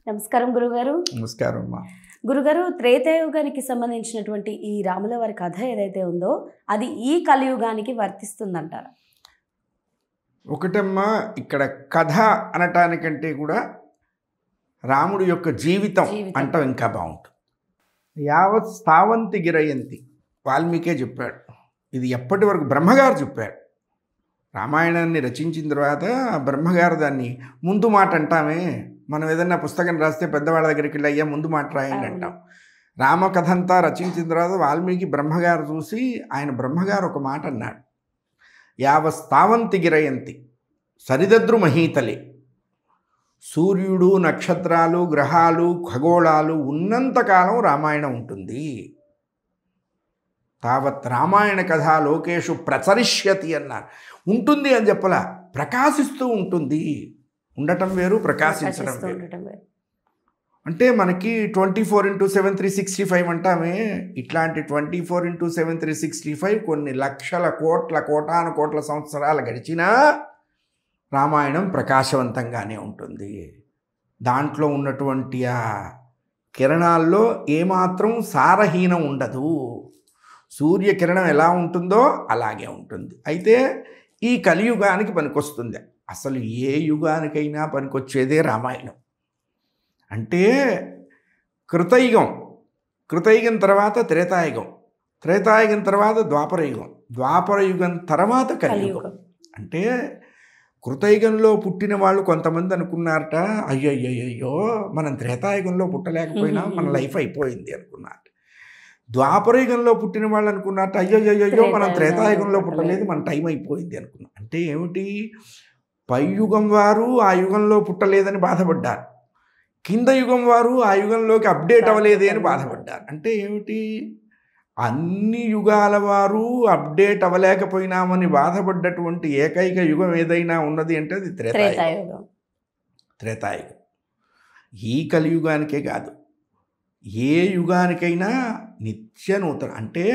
నమస్కారం గురుగారు. నమస్కారం అమ్మా. గురుగారు, త్రేతాయుగానికి సంబంధించినటువంటి ఈ రాముల వారి కథ ఏదైతే ఉందో అది ఈ కలియుగానికి వర్తిస్తుందంటారా? ఒకటమ్మా, ఇక్కడ కథ అనటానికంటే కూడా రాముడి యొక్క జీవితం అంటాం ఇంకా బాగుంటుంది. యావత్ స్థావంతి గిరయంతి వాల్మీకే చెప్పాడు. ఇది ఎప్పటి వరకు బ్రహ్మగారు చెప్పాడు. రామాయణాన్ని రచించిన తర్వాత బ్రహ్మగారు దాన్ని ముందు మాట అంటామే. మనం ఏదన్నా పుస్తకం రాస్తే పెద్దవాళ్ళ దగ్గరికి వెళ్ళి అయ్యా ముందు మాట రాయండి అంటాం. రామకథ అంతా రచించిన తర్వాత వాల్మీకి బ్రహ్మగారు చూసి ఆయన బ్రహ్మగారు ఒక మాట అన్నాడు. యావస్తావంతి గిరయంతి సరిదద్రు మహీతలే. సూర్యుడు, నక్షత్రాలు, గ్రహాలు, ఖగోళాలు ఉన్నంతకాలం రామాయణం ఉంటుంది. తావత్ రామాయణ కథ లోకేషు ప్రచరిష్యతి అన్నారు. ఉంటుంది అని చెప్పలా, ప్రకాశిస్తూ ఉంటుంది. ఉండటం వేరు, ప్రకాశించడం వేరు. అంటే మనకి 24/7 365 అంటామే. ఇట్లాంటి 24/7 365 కొన్ని లక్షల కోటాను కోట్ల సంవత్సరాలు గడిచినా రామాయణం ప్రకాశవంతంగానే ఉంటుంది. దాంట్లో ఉన్నటువంటి ఆ కిరణాల్లో ఏమాత్రం సారహీనం ఉండదు. సూర్యకిరణం ఎలా ఉంటుందో అలాగే ఉంటుంది. అయితే ఈ కలియుగానికి పనికొస్తుంది. అసలు ఏ యుగానికైనా పనికొచ్చేదే రామాయణం. అంటే కృతయుగం తర్వాత త్రేతాయుగం, త్రేతాయుగం తర్వాత ద్వాపరయుగం, ద్వాపరయుగం తర్వాత కలియుగం. అంటే కృతయుగంలో పుట్టిన వాళ్ళు కొంతమంది అనుకున్నారట, అయ్యో మనం త్రేతాయుగంలో పుట్టలేకపోయినా మన లైఫ్ అయిపోయింది అనుకున్నారు. ద్వాపరయుగంలో పుట్టిన వాళ్ళు అనుకున్నారట, అయ్యో మనం త్రేతాయుగంలో పుట్టలేదు, మన టైం అయిపోయింది అనుకున్నాం. అంటే ఏమిటి, పై యుగం వారు ఆ యుగంలో పుట్టలేదని బాధపడ్డారు, కింద యుగం వారు ఆ యుగంలోకి అప్డేట్ అవ్వలేదే అని బాధపడ్డారు. అంటే ఏమిటి, అన్ని యుగాల వారు అప్డేట్ అవ్వలేకపోయినామని బాధపడ్డటువంటి ఏకైక యుగం ఏదైనా ఉన్నది అంటే అది త్రేతాయుగం. ఈ కలియుగానికే కాదు, ఏ యుగానికైనా నిత్య నూతన. అంటే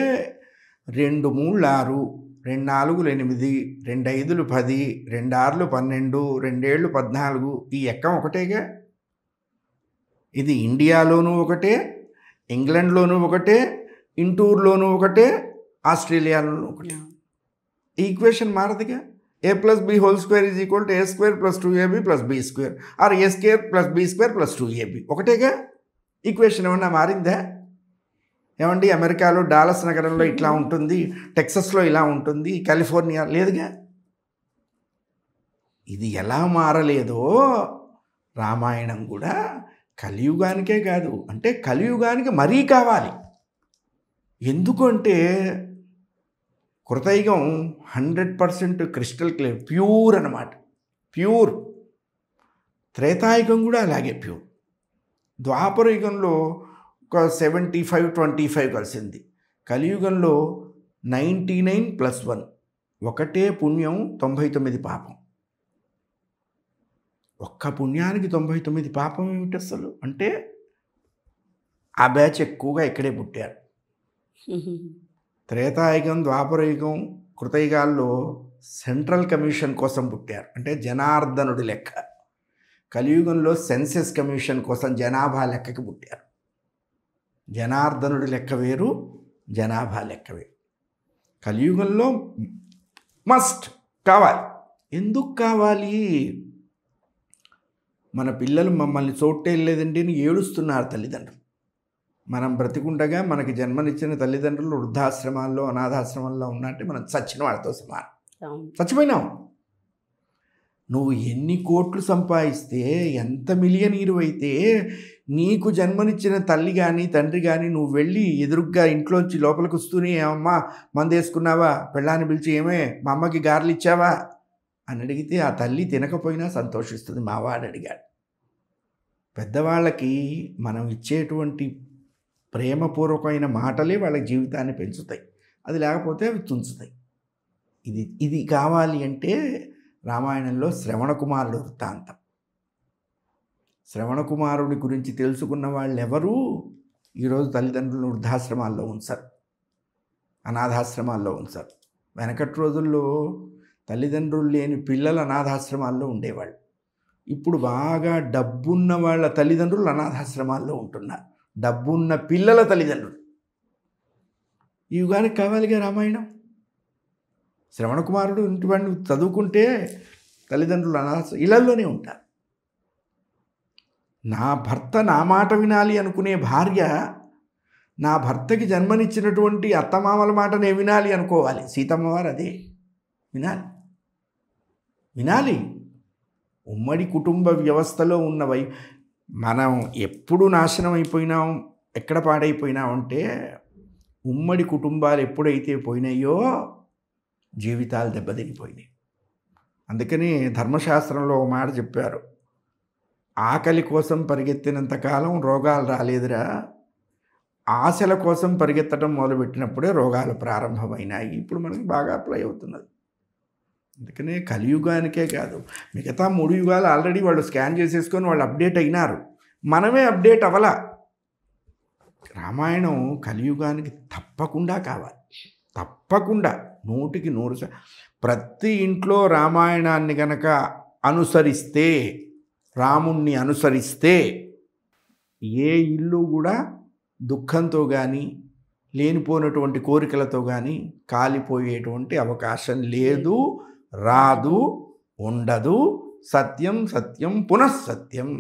2 3 6, 2 4 8, 2 5 10, 2 6 12, 2 7 14 ఈ ఎక్కం ఒకటేగా. ఇది ఇండియాలోనూ ఒకటే, ఇంగ్లాండ్లోనూ ఒకటే, ఇంటూర్లోనూ ఒకటే, ఆస్ట్రేలియాలోనూ ఒకటే. ఈక్వేషన్ మారదుగా. a+b² = a² + 2ab + b² or a² + b² + 2ab ఒకటేగా. ఈక్వేషన్ ఏమన్నా మారిందా? ఏమండి, అమెరికాలో డాలస్ నగరంలో ఇట్లా ఉంటుంది, టెక్సస్లో ఇలా ఉంటుంది, కాలిఫోర్నియా లేదుగా. ఇది ఎలా మారలేదో రామాయణం కూడా కలియుగానికే కాదు, అంటే కలియుగానికి మరీ కావాలి. ఎందుకంటే కృతయుగం 100% క్రిస్టల్ క్లియర్, ప్యూర్ అన్నమాట, ప్యూర్. త్రేతాయుగం కూడా అలాగే ప్యూర్. ద్వాపరయుగంలో ఒక 75-25 కలిసింది. కలియుగంలో 99 + 1, ఒకటే పుణ్యం 99 పాపం. ఒక్క పుణ్యానికి 99 పాపం ఏమిటి అసలు? అంటే ఆ బ్యాచ్ ఎక్కువగా ఇక్కడే పుట్టారు. త్రేతాయుగం, ద్వాపరయుగం, కృతయుగాల్లో సెంట్రల్ కమిషన్ కోసం పుట్టారు, అంటే జనార్దనుడి లెక్క. కలియుగంలో సెన్సెస్ కమిషన్ కోసం జనాభా లెక్కకి పుట్టారు. జనార్దనుడి లెక్క వేరు, జనాభా లెక్క వేరు. కలియుగంలో మస్ట్ కావాలి. ఎందుకు కావాలి? మన పిల్లలు మమ్మల్ని చూడలేదండి అని ఏడుస్తున్నారు తల్లిదండ్రులు. మనం బ్రతికుండగా మనకి జన్మనిచ్చిన తల్లిదండ్రులు వృద్ధాశ్రమాల్లో, అనాథాశ్రమాల్లో ఉన్నట్టే మనం చచ్చిన వాడితో సమానం. చచ్చిపోయినాం. నువ్వు ఎన్ని కోట్లు సంపాదిస్తే, ఎంత మిలియనీరు అయితే, నీకు జన్మనిచ్చిన తల్లి కానీ తండ్రి కానీ నువ్వు వెళ్ళి ఎదురుగ్గా ఇంట్లోంచి లోపలికి వస్తూనే, అమ్మా మందేసుకున్నావా, పెళ్ళాన్ని పిలిచి ఏమే మా అమ్మకి గారెలు ఇచ్చావా అని అడిగితే ఆ తల్లి తినకపోయినా సంతోషిస్తుంది. మావాడు అడిగాడు. పెద్దవాళ్ళకి మనం ఇచ్చేటువంటి ప్రేమపూర్వకమైన మాటలే వాళ్ళ జీవితాన్ని పెంచుతాయి, అది లేకపోతే అవి తుంచుతాయి. ఇది కావాలి అంటే రామాయణంలో శ్రవణకుమారుడు వృత్తాంతం. శ్రవణకుమారుడి గురించి తెలుసుకున్న వాళ్ళు ఎవరు ఈరోజు తల్లిదండ్రులను వృద్ధాశ్రమాల్లో ఉంచారు, అనాథాశ్రమాల్లో ఉంచారు. వెనకటి రోజుల్లో తల్లిదండ్రులు లేని పిల్లలు అనాథాశ్రమాల్లో ఉండేవాళ్ళు. ఇప్పుడు బాగా డబ్బున్న వాళ్ళ తల్లిదండ్రులు అనాథాశ్రమాల్లో ఉంటున్నారు, డబ్బున్న పిల్లల తల్లిదండ్రులు. ఈ యుగానికి కావాలిగా రామాయణం. శ్రవణ కుమారుడు ఇంటివాడిని చదువుకుంటే తల్లిదండ్రులు ఇళ్లలోనే ఉంటారు. నా భర్త నా మాట వినాలి అనుకునే భార్య నా భర్తకి జన్మనిచ్చినటువంటి అత్తమామల మాట నేను వినాలి అనుకోవాలి. సీతమ్మవారు అదే వినాలి వినాలి. ఉమ్మడి కుటుంబ వ్యవస్థలో ఉన్నవై మనం ఎప్పుడు నాశనం అయిపోయినాం, ఎక్కడ పాడైపోయినాం అంటే ఉమ్మడి కుటుంబాలు ఎప్పుడైతే పోయినాయో జీవితాలు దెబ్బతినిపోయినాయి. అందుకని ధర్మశాస్త్రంలో ఒక మాట చెప్పారు, ఆకలి కోసం పరిగెత్తినంతకాలం రోగాలు రాలేదురా, ఆశల కోసం పరిగెత్తడం మొదలుపెట్టినప్పుడే రోగాలు ప్రారంభమైనాయి. ఇప్పుడు మనకి బాగా అప్లై అవుతున్నది. అందుకనే కలియుగానికే కాదు, మిగతా 3 యుగాలు ఆల్రెడీ వాళ్ళు స్కాన్ చేసేసుకొని వాళ్ళు అప్డేట్ అయినారు, మనమే అప్డేట్ అవ్వలా. రామాయణం కలియుగానికి తప్పకుండా కావాలి, తప్పకుండా 100% ప్రతి ఇంట్లో రామాయణాన్ని గనక అనుసరిస్తే, రాముణ్ణి అనుసరిస్తే ఏ ఇల్లు కూడా దుఃఖంతో కానీ లేనిపోయినటువంటి కోరికలతో కానీ కాలిపోయేటువంటి అవకాశం లేదు, రాదు, ఉండదు. సత్యం సత్యం పునఃసత్యం.